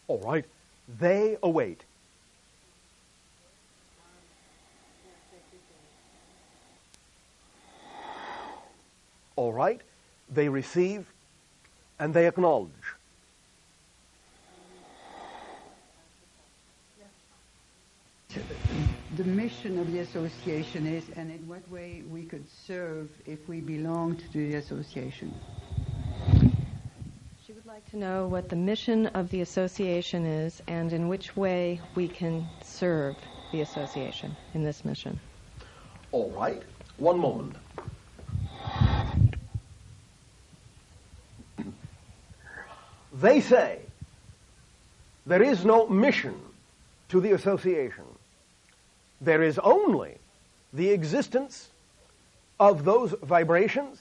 All right. They await. All right. They receive and they acknowledge. The mission of the association is, and in what way we could serve if we belonged to the association. She would like to know what the mission of the association is and in which way we can serve the association in this mission. All right. One moment. They say there is no mission to the association. There is only the existence of those vibrations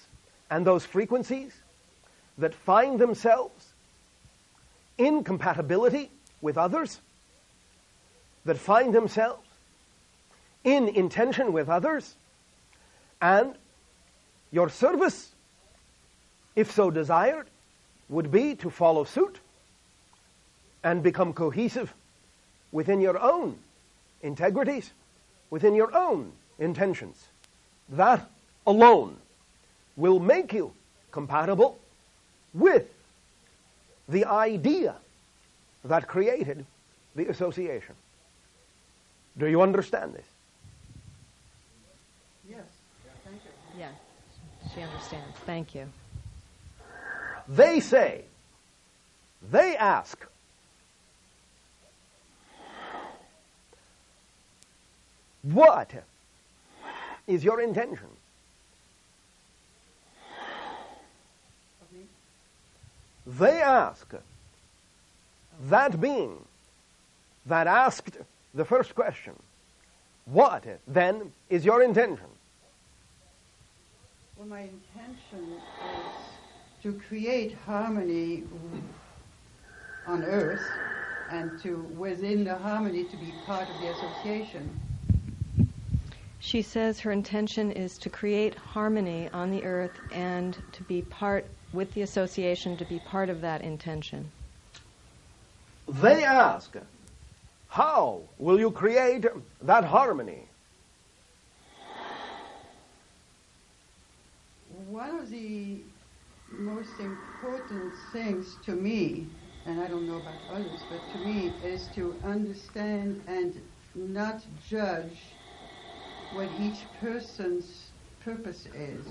and those frequencies that find themselves in compatibility with others, that find themselves in intention with others, and your service, if so desired, would be to follow suit and become cohesive within your own integrities, within your own intentions. That alone will make you compatible with the idea that created the association. Do you understand this? Yes. Thank you. Yes, she understands. Thank you. They say, they ask, what is your intention? They ask, that being that asked the first question, what then is your intention? Well, my intention is to create harmony on earth and to, within the harmony, to be part of the association. She says her intention is to create harmony on the earth and to be part, with the association, to be part of that intention. They ask, how will you create that harmony? One of the most important things to me, and I don't know about others, but to me, is to understand and not judge what each person's purpose is.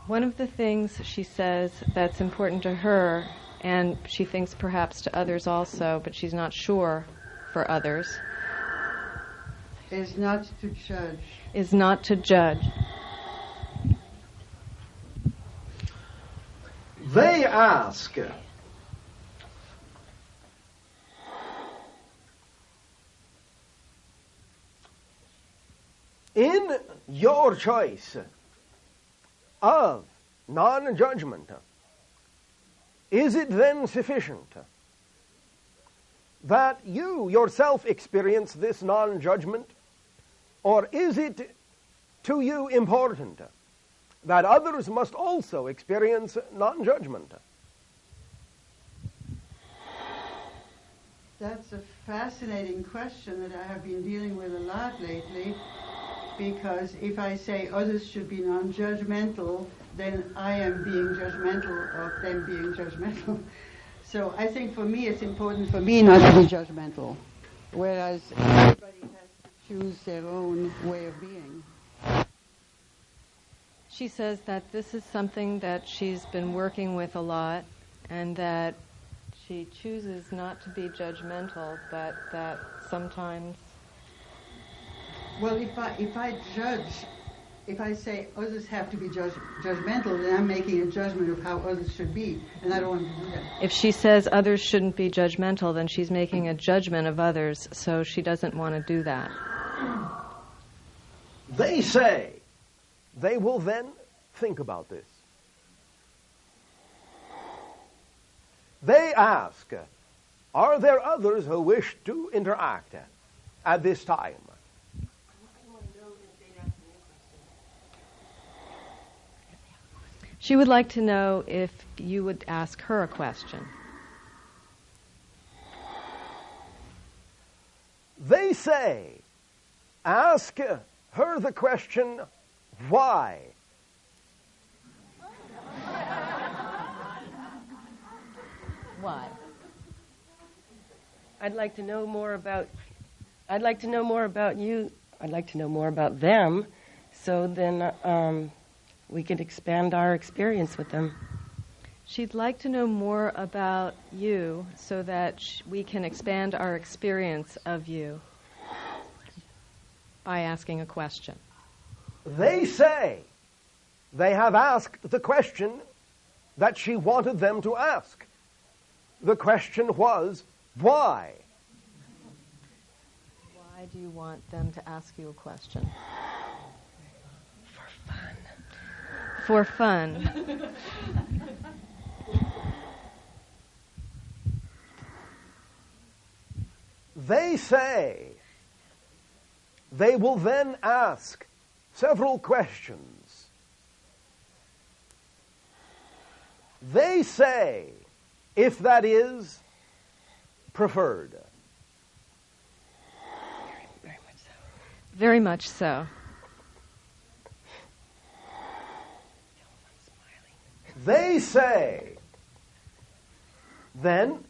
One of the things she says that's important to her, and she thinks perhaps to others also, but she's not sure for others, is not to judge. Is not to judge. They ask, in your choice of non-judgment, is it then sufficient that you yourself experience this non-judgment, or is it to you important that others must also experience non-judgment? That's a fascinating question that I have been dealing with a lot lately, because if I say others should be non-judgmental, then I am being judgmental of them being judgmental. So I think for me it's important for me not to be judgmental, whereas everybody has to choose their own way of being. She says that this is something that she's been working with a lot, and that she chooses not to be judgmental, but that sometimes... Well, if I judge, if I say others have to be judgmental, then I'm making a judgment of how others should be, and I don't want to do that. If she says others shouldn't be judgmental, then she's making a judgment of others, so she doesn't want to do that. They say, they will then think about this. They ask, are there others who wish to interact at this time? She would like to know if you would ask her a question. They say, ask her the question, why? Why? I'd like to know more about you. I'd like to know more about them, so then we could expand our experience with them. She'd like to know more about you so that we can expand our experience of you by asking a question. They say they have asked the question that she wanted them to ask. The question was, why? Why do you want them to ask you a question? For fun. They say they will then ask several questions. They say, if that is preferred. Very much so. Very much so. They say then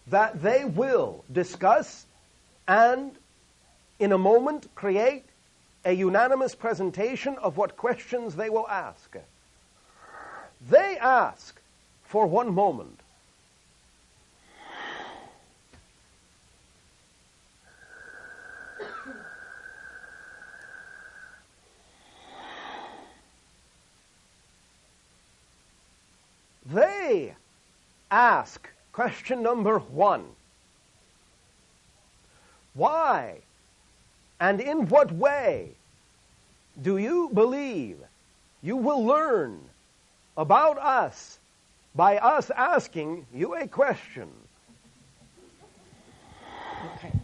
that they will discuss and in a moment create a unanimous presentation of what questions they will ask. They ask for one moment. They ask question number 1. Why and in what way do you believe you will learn about us by us asking you a question?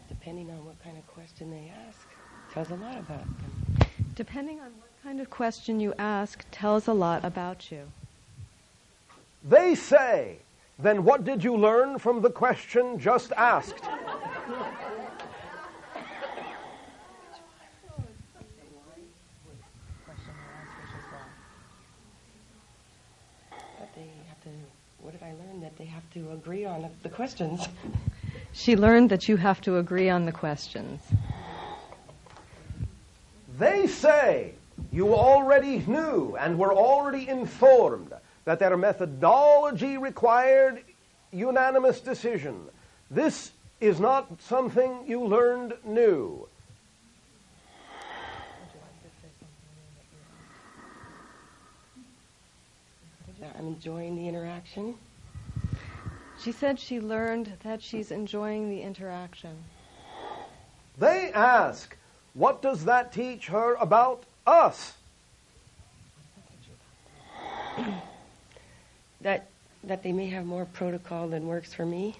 Depending on what kind of question they ask, tells a lot about them. Depending on what kind of question you ask, tells a lot about you. They say, then what did you learn from the question just asked? What did I learn? That they have to agree on the questions. She learned that you have to agree on the questions. They say you already knew and were already informed that their methodology required unanimous decision. This is not something you learned new. I'm enjoying the interaction. She said she learned that she's enjoying the interaction. They ask, what does that teach her about us? That they may have more protocol than works for me.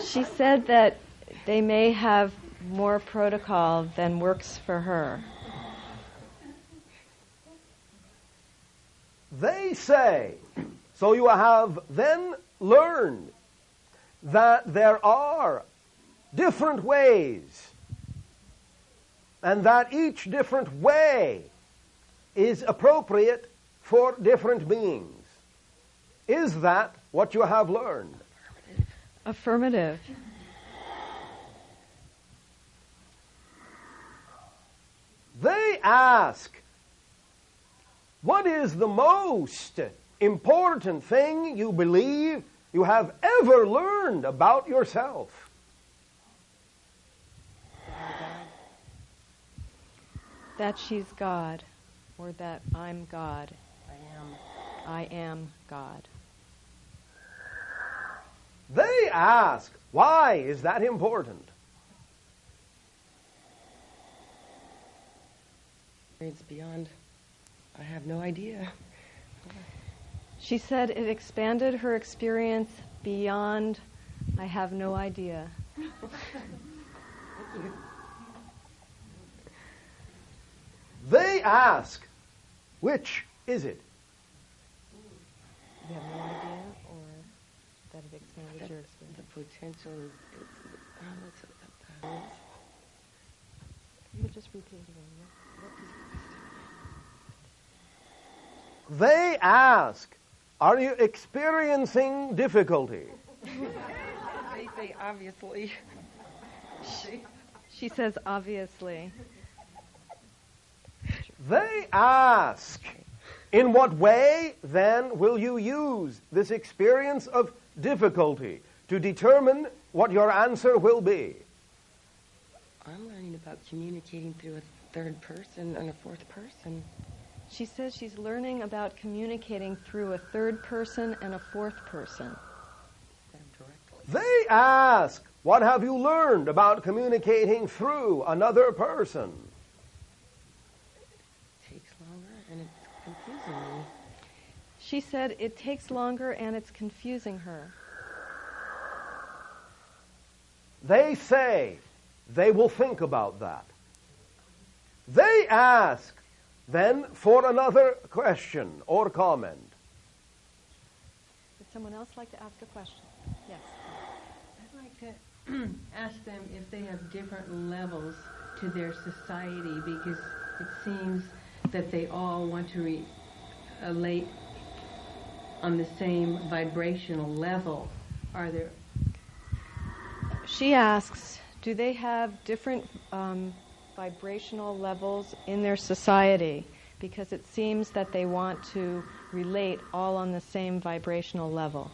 She said that they may have more protocol than works for her. They say, so you have then learned that there are different ways, and that each different way is appropriate for different beings. Is that what you have learned? Affirmative. They ask, what is the most important thing you believe you have ever learned about yourself? That she's God, or that I'm God. I am God. They ask, why is that important? It's beyond, I have no idea. She said it expanded her experience beyond, I have no idea. ask, which is it? You have no idea, or that it expanded your experience? The potential is You could just repeat it again. They ask, are you experiencing difficulty? They say obviously. She says obviously. They ask, in what way then will you use this experience of difficulty to determine what your answer will be? I'm learning about communicating through a third person and a fourth person. She says she's learning about communicating through a third person and a fourth person. They ask, what have you learned about communicating through another person? It takes longer and it's confusing me. She said it takes longer and it's confusing her. They say they will think about that. They ask then for another question or comment. Would someone else like to ask a question? Yes. I'd like to ask them if they have different levels to their society, because it seems that they all want to relate on the same vibrational level. Are there... She asks, do they have different vibrational levels in their society? Because it seems that they want to relate all on the same vibrational level.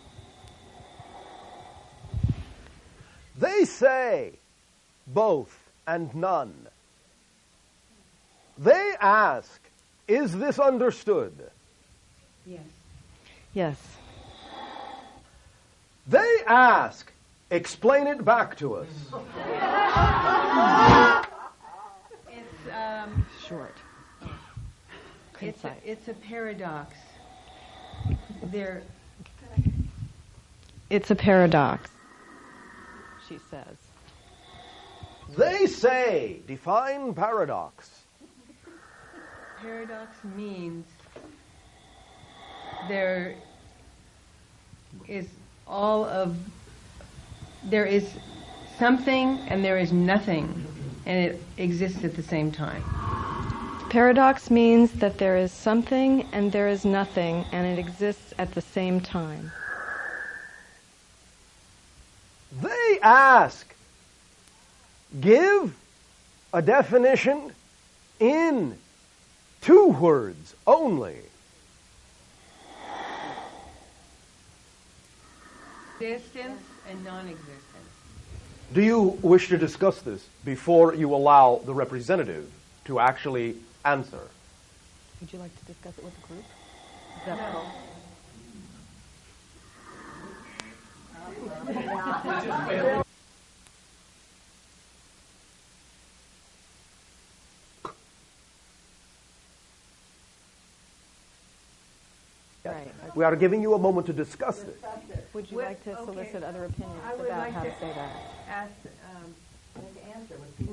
They say both and none. They ask, is this understood? Yes. Yes. They ask, explain it back to us. It's Short. it's a paradox. It's a paradox, she says. They say, define paradox. Paradox means there is something and there is nothing, and it exists at the same time. Paradox means that there is something and there is nothing, and it exists at the same time. They ask, give a definition in 2 words only. Existence and non-existence. Do you wish to discuss this before you allow the representative to actually answer? Would you like to discuss it with the group? No. Right. We are giving you a moment to discuss this. Would you like to solicit other opinions I would about like how to to say that? ask,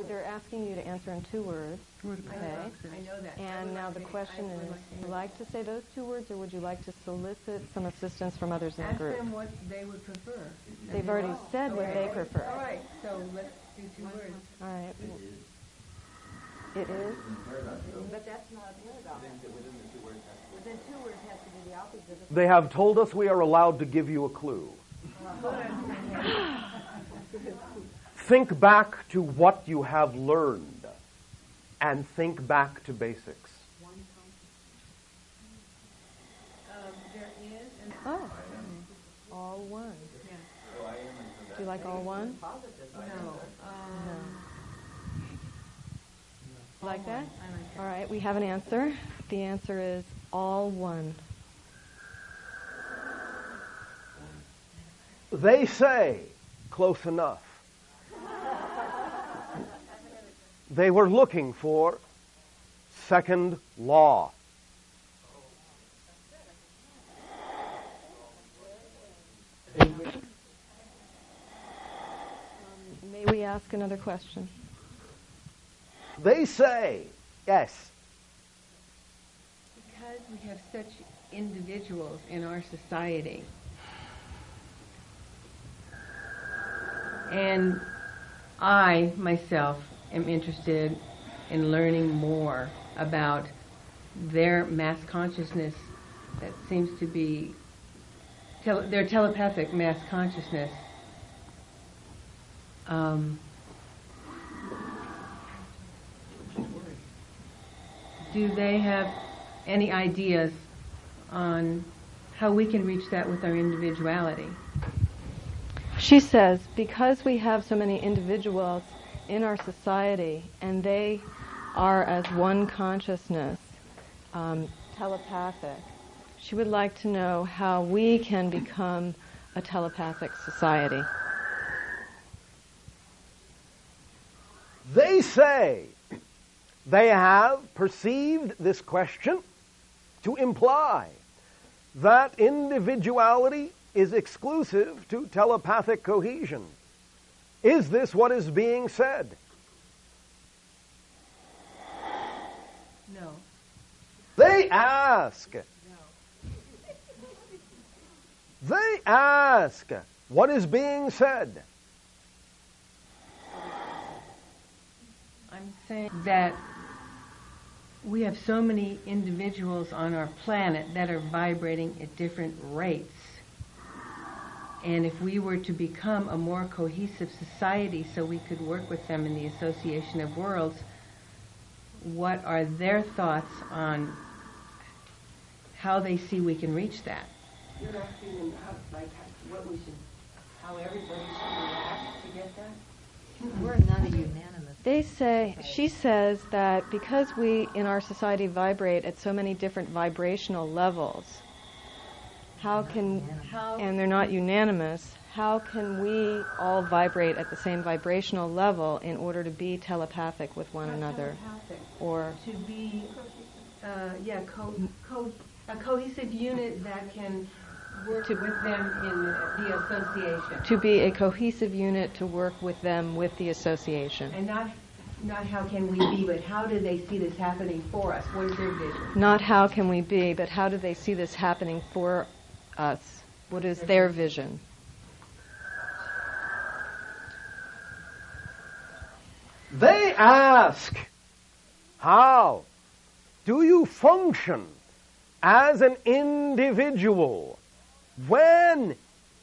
They're asking you to answer in 2 words. Okay. I know that. And now the question is, would you like to say those 2 words, or would you like to solicit some assistance from others in the Ask group? them what they would prefer. They've already said what they prefer. All right, so let's do 2 words. All right. It is? But that's not a paradox. Within 2 words has to be the opposite of... They have told us we are allowed to give you a clue. Think back to what you have learned and think back to basics. There is an... Oh. All one. Do you like all one? No. Like that? I like that. All right, we have an answer. The answer is all one. They say, close enough. They were looking for second law. May we ask another question? They say, yes. we have such individuals in our society, and I myself am interested in learning more about their mass consciousness that seems to be their telepathic mass consciousness. Do they have any ideas on how we can reach that with our individuality? She says, because we have so many individuals in our society and they are as one consciousness, telepathic, she would like to know how we can become a telepathic society. They say they have perceived this question to imply that individuality is exclusive to telepathic cohesion. Is this what is being said? No. They ask. They ask, what is being said? I'm saying that we have so many individuals on our planet that are vibrating at different rates. And if we were to become a more cohesive society so we could work with them in the Association of Worlds, what are their thoughts on how they see we can reach that? You're asking them how everybody should react to get that? We're not a unanimous. They say, she says that because we in our society vibrate at so many different vibrational levels, and they're not unanimous, how can we all vibrate at the same vibrational level in order to be telepathic with one another? Or to be a cohesive unit that can work with them in the association. to be a cohesive unit to work with them with the association. And not how can we be, but how do they see this happening for us? What is their vision? Not how can we be, but how do they see this happening for us? What is their vision? They ask, how do you function as an individual when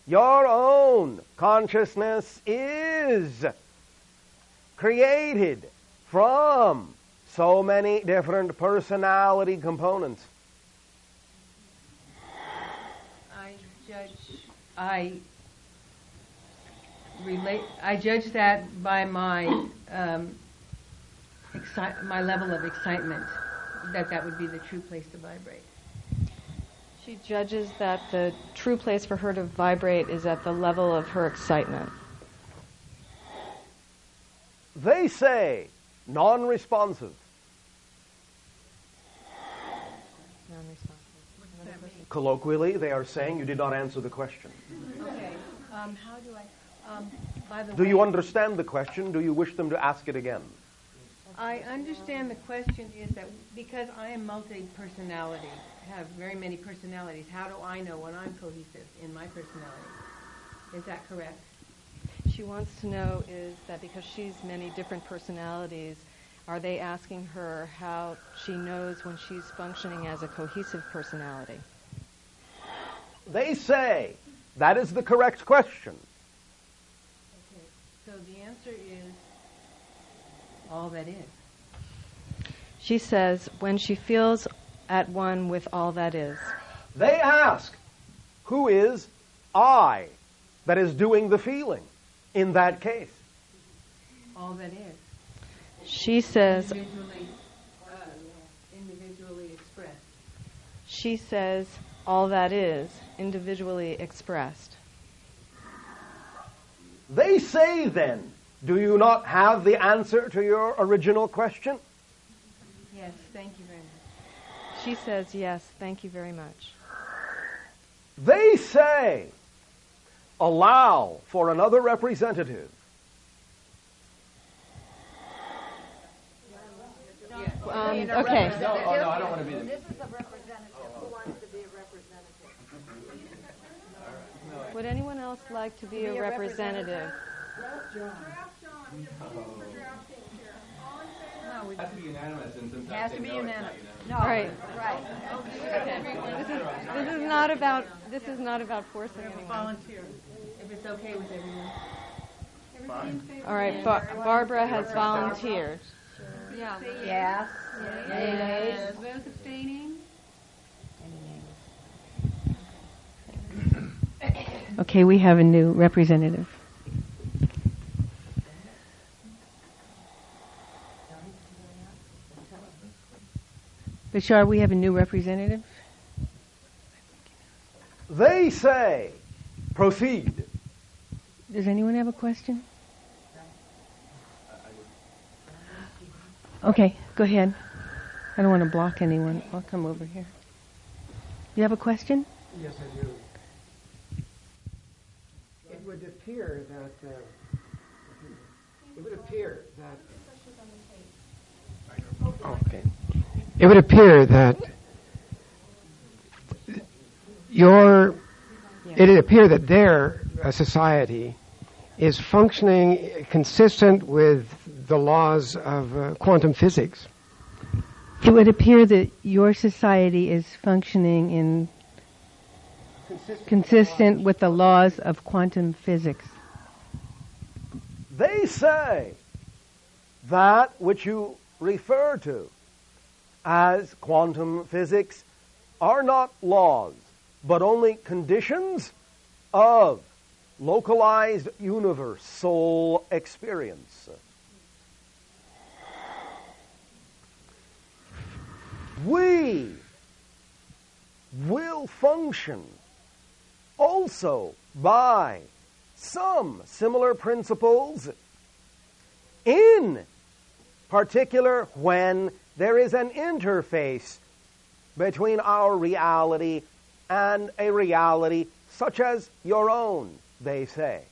your own consciousness is created from so many different personality components? I judge that by my my level of excitement, that would be the true place to vibrate. She judges that the true place for her to vibrate is at the level of her excitement. They say non-responsive. Colloquially, they are saying you did not answer the question. Okay. How do I? By the Do way, you understand the question? Do you wish them to ask it again? I understand the question is that because I am multi-personality, have very many personalities, how do I know when I'm cohesive in my personality? Is that correct? She wants to know is that because she's many different personalities, are they asking her how she knows when she's functioning as a cohesive personality? They say that is the correct question. Okay. So the answer is all that is. She says when she feels at one with all that is. They ask, who is I that is doing the feeling in that case? All that is. She says, individually expressed. she says all that is individually expressed. They say then, do you not have the answer to your original question? Yes, thank you very much. She says, yes, thank you very much. They say, allow for another representative. Okay. No, I don't want to be there. This is a representative. Would anyone else like to be a representative? It has to be unanimous, and since It has to be unanimous. No, All right. right. This is not about forcing anyone. Volunteer, if it's okay with everyone. All right, Barbara has volunteered. Yeah. Yes. Yes. Those abstaining? Okay, we have a new representative. Bashar, we have a new representative. They say, proceed. Does anyone have a question? Okay, go ahead. I don't want to block anyone. I'll come over here. You have a question? Yes, I do. It would appear that okay. It would appear that their society is functioning consistent with the laws of quantum physics. It would appear that your society is functioning in consistent with the laws of quantum physics. They say that which you refer to as quantum physics are not laws, but only conditions of localized universe, soul experience. We will function also by some similar principles, in particular when there is an interface between our reality and a reality such as your own, they say.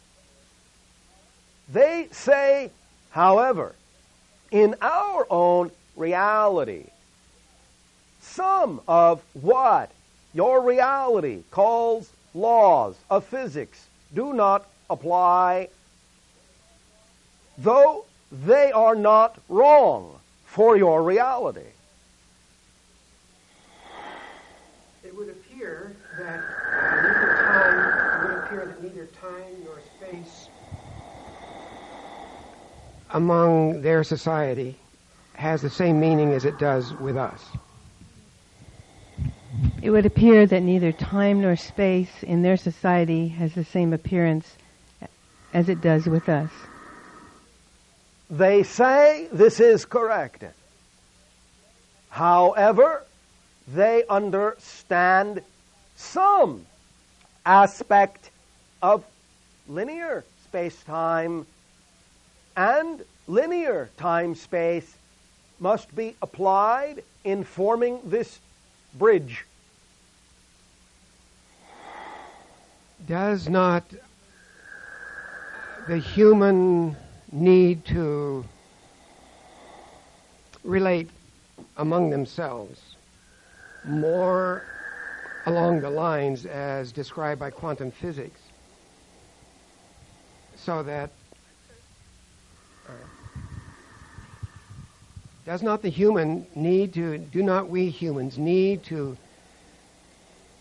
They say, however, in our own reality, some of what your reality calls laws of physics do not apply, though they are not wrong for your reality. It would appear that neither time nor space among their society has the same meaning as it does with us. It would appear that neither time nor space in their society has the same appearance as it does with us. They say this is correct. However, they understand some aspect of linear space-time, and linear time-space must be applied in forming this bridge. Does not the human need to relate among themselves more along the lines as described by quantum physics, so that does not the human need to, do not we humans need to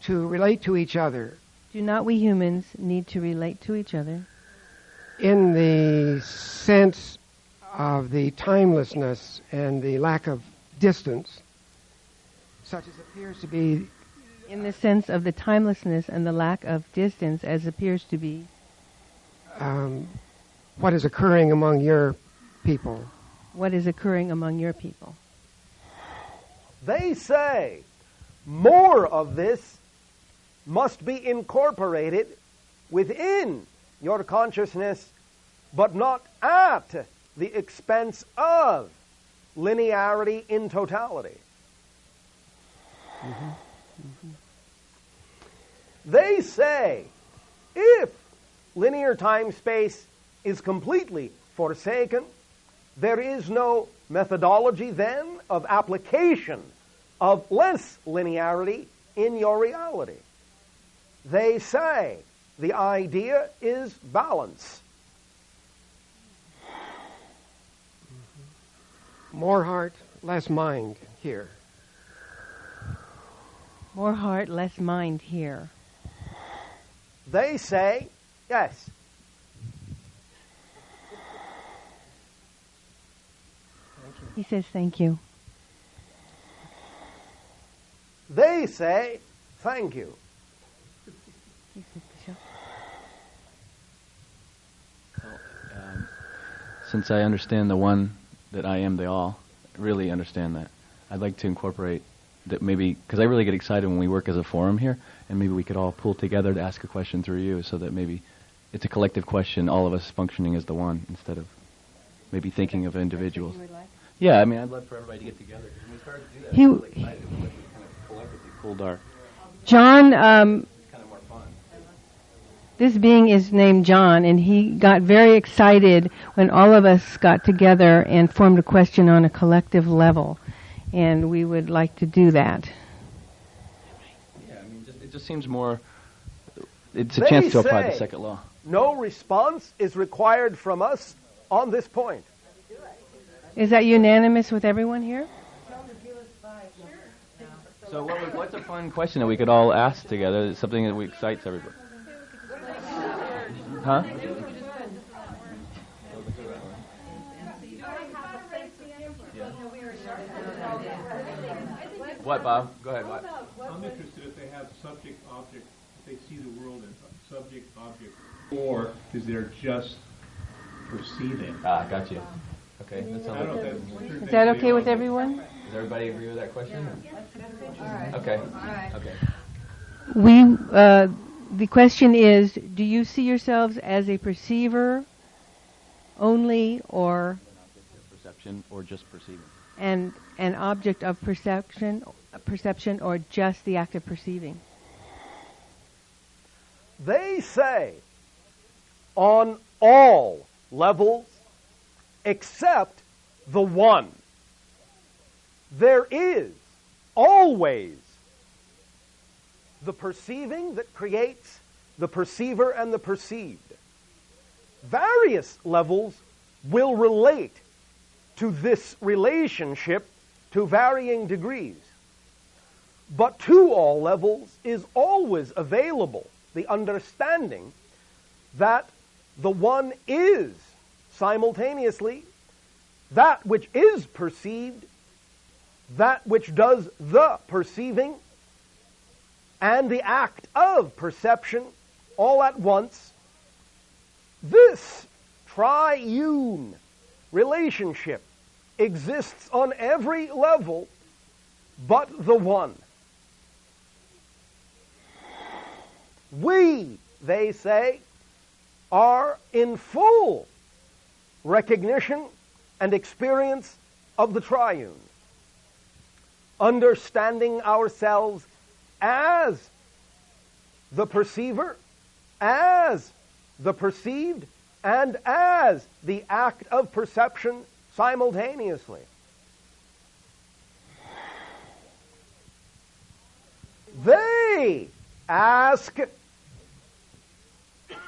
relate to each other? Do not we humans need to relate to each other? In the sense of the timelessness and the lack of distance, such as appears to be... In the sense of the timelessness and the lack of distance as appears to be... what is occurring among your people. What is occurring among your people. They say more of this must be incorporated within your consciousness, but not at the expense of linearity in totality. Mm-hmm. Mm-hmm. They say if linear time-space is completely forsaken, there is no methodology then of application of less linearity in your reality. They say The idea is balance. More heart, less mind here. More heart, less mind here. They say, yes. He says thank you. They say, thank you. Since I understand the one, that I am the all, I really understand that. I'd like to incorporate that maybe, because I really get excited when we work as a forum here, and maybe we could all pull together to ask a question through you, so that maybe it's a collective question, all of us functioning as the one, instead of maybe thinking of individuals. Yeah, I mean, I'd love for everybody to get together. When we started to do that, I was really excited. It was like we kind of collectively pulled our... John, kind of more fun. this being is named John, and he got very excited when all of us got together and formed a question on a collective level. And we would like to do that. Yeah, I mean, it just seems more... It's a chance to apply the second law. No response is required from us on this point. Is that unanimous with everyone here? So what's a fun question that we could all ask together? It's something that excites everybody. Huh? What, Bob? Go ahead. What? I'm interested if they have subject, object, if they see the world as subject, object, or is there just perceiving? Ah, got you. Okay. That sounds like Is that okay with everyone? Does everybody agree with that question? Okay. Okay. The question is, do you see yourselves as a perceiver only, or Perception or just perceiving? an object of perception, or just the act of perceiving? They say on all levels except the one, there is always the perceiving that creates the perceiver and the perceived. Various levels will relate to this relationship to varying degrees. But to all levels is always available the understanding that the one is simultaneously that which is perceived, that which does the perceiving, and the act of perception all at once. This triune relationship exists on every level but the one. We, they say, are in full recognition and experience of the triune, understanding ourselves as the perceiver, as the perceived, and as the act of perception simultaneously. They ask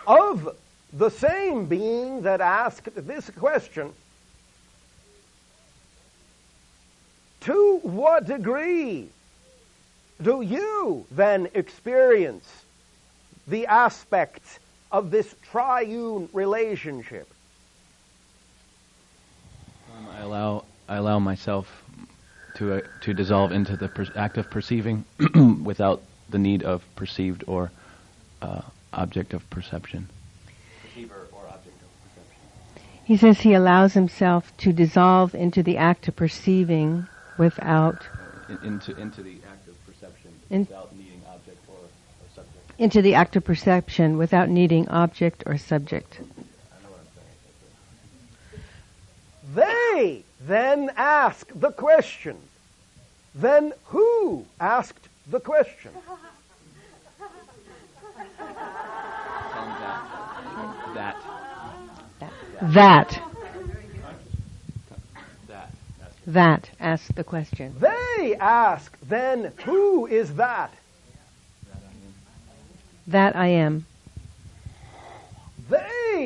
of the same being that asked this question, to what degree do you then experience the aspects of this triune relationship? I allow myself to dissolve into the act of perceiving without the need of perceived or object of perception. Perceiver or object of perception. He says he allows himself to dissolve into the act of perceiving without... Into the act of perception without needing object or subject. Into the act of perception without needing object or subject. I know what I'm saying. They then ask the question. Then who asked the question? That asked the question. They ask, then who is that? That I am.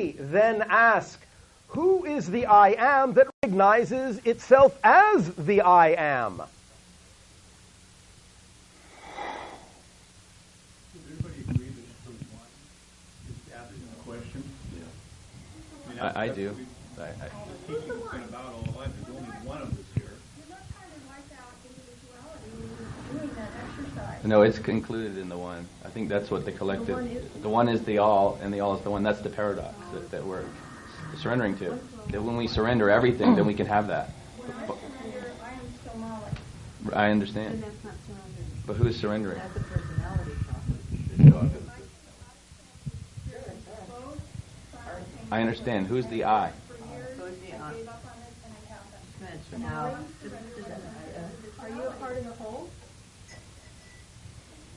They then ask, who is the I am that recognizes itself as the I am? Does everybody agree that the one is asking the question? Yeah. I do. Teaching's been about all life. There's only one of us here. No, it's included in the one. I think that's what the collective. The one is the all, and the all is the one. That's the paradox that we're surrendering to. That when we surrender everything, then we can have that. I understand. But who is surrendering? That's a personality I understand. Who's the I? Now, Are you a part of the whole?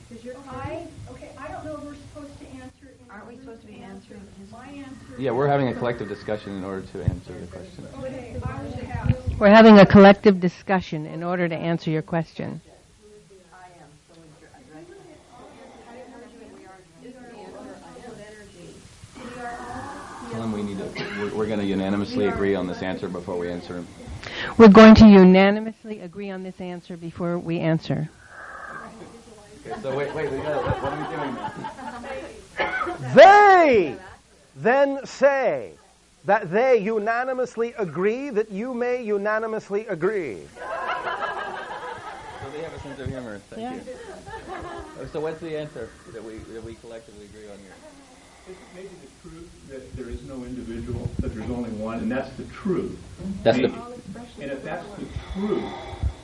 Because you're I don't know if we're supposed to answer. aren't we supposed to be answering his? My answer. Yeah, we're having a collective discussion in order to answer the question. Okay, I would have. We're having a collective discussion in order to answer your question. Tell them we need to. We're going to unanimously agree on this answer before we answer him. We're going to unanimously agree on this answer before we answer. Okay, so wait, we got. What are we doing now? They then say that they unanimously agree that you may unanimously agree. So they have a sense of humor. Thank you. So what's the answer that we collectively agree on here? Is it maybe the truth that there is no individual, that there's only one, and that's the truth? That's and if that's the truth,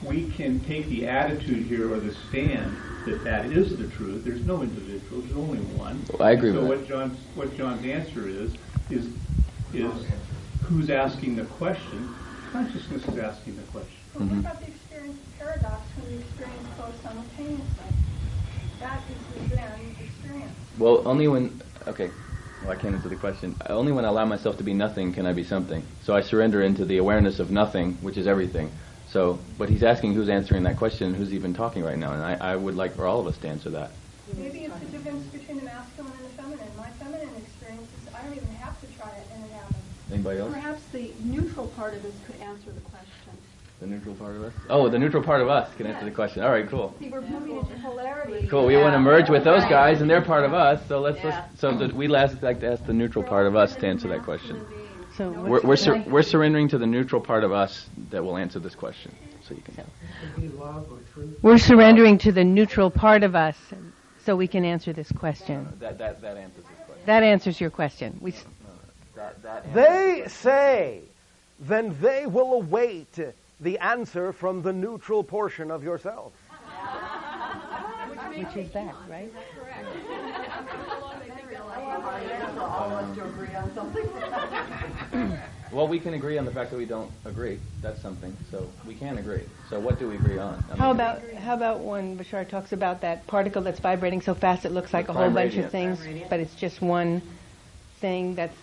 we can take the attitude here or the stand that that is the truth. There's no individual. There's only one. Well, I agree with that. So what John's answer is who's asking the question? Consciousness is asking the question. But what about the experience of paradox when you experience both simultaneously? That is the then experience. Well, only when. Okay. Well, I can't answer the question. Only when I allow myself to be nothing can I be something. So I surrender into the awareness of nothing, which is everything. So, but he's asking who's answering that question, who's even talking right now, and I would like for all of us to answer that. Maybe it's the difference between the masculine and the feminine. My feminine experience is I don't even have to try it, and it happens. Anybody else? Perhaps the neutral part of us could answer the question. The neutral part of us? Oh, the neutral part of us can answer the question. All right, cool. See, we're moving into polarity. Cool. We want to merge with those guys, and they're part of us. So we like to ask the neutral part of us to answer that question. So We're surrendering to the neutral part of us that will answer this question. So you can. we're surrendering to the neutral part of us so we can answer this question. That answers this question. That answers your question. They say, then they will await the answer from the neutral portion of yourself. Which is that, right? All of us to agree on something. Well, we can agree on the fact that we don't agree. That's something. So we can agree. So what do we agree on? How about when Bashar talks about that particle that's vibrating so fast it looks like a whole bunch of things, but it's just one thing that's...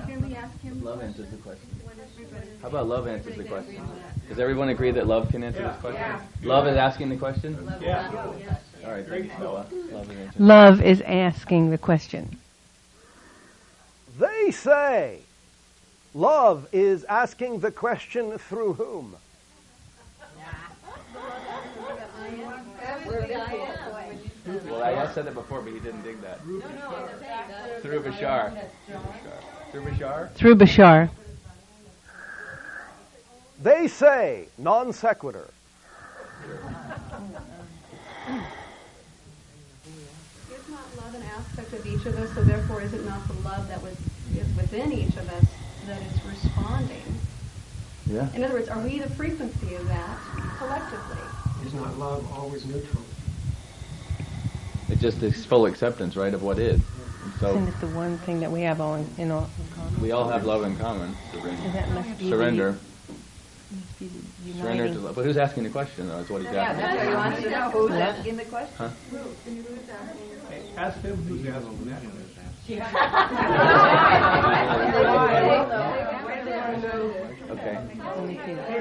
Can we ask him? Love answers the question. How about love answers the question? Does everyone agree that love can answer this question? Yeah. Love is asking the question? Yeah. All right, thanks, Noah. Love is answering. Love is asking the question. They say, love is asking the question through whom? Well, I said that before, but he didn't dig that. Through Bashar. Through Bashar? Through Bashar. They say, non sequitur. Is not love an aspect of each of us, so therefore is it not the love that is within each of us that is responding? Yeah. In other words, are we the frequency of that collectively? Is not love always neutral? It just is full acceptance, right, of what is. So Isn't it the one thing that we have all in common? we all have love in common. And that must be Surrender. the Surrender uniting. to love. But who's asking the question, though, is what he's Yeah, asking. that's what he wants to know. Who's asking the question? Huh? Hey, ask them who's asking that one. Okay.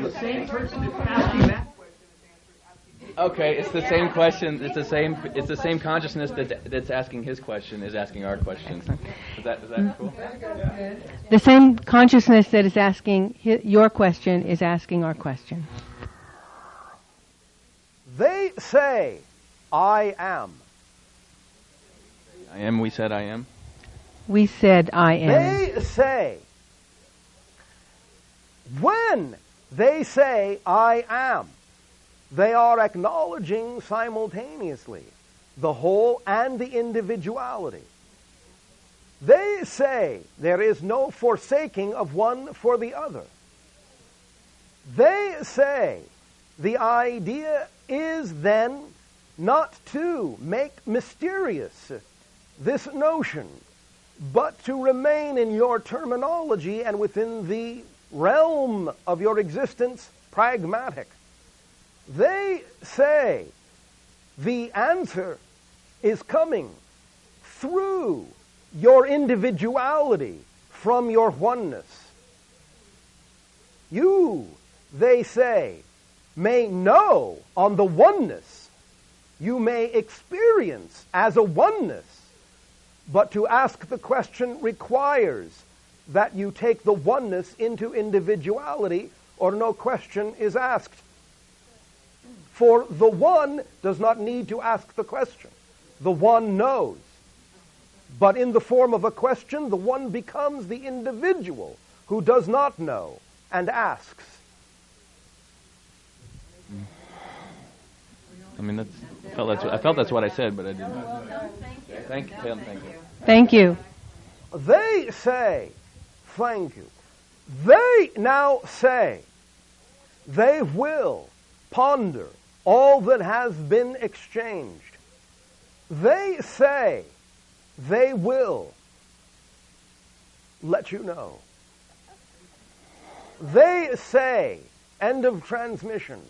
The same person that's asking that question is Okay, it's the same question. It's the same. It's the same consciousness that's asking his question is asking our question. Is that cool? The same consciousness that is asking your question is asking our question. They say, I am. I am, we said I am. We said I am. They say, when they say I am, they are acknowledging simultaneously the whole and the individuality. They say there is no forsaking of one for the other. They say the idea is then not to make mysterious this notion, but to remain in your terminology and within the realm of your existence pragmatic. They say the answer is coming through your individuality from your oneness. You, they say, may know on the oneness, you may experience as a oneness, but to ask the question requires that you take the oneness into individuality, or no question is asked. For the one does not need to ask the question. The one knows. But in the form of a question, the one becomes the individual who does not know and asks. I mean, I felt that's what I said, but I didn't. Thank you. Thank you. They say, thank you. They now say, they will ponder all that has been exchanged. They say, they will let you know. They say, end of transmission.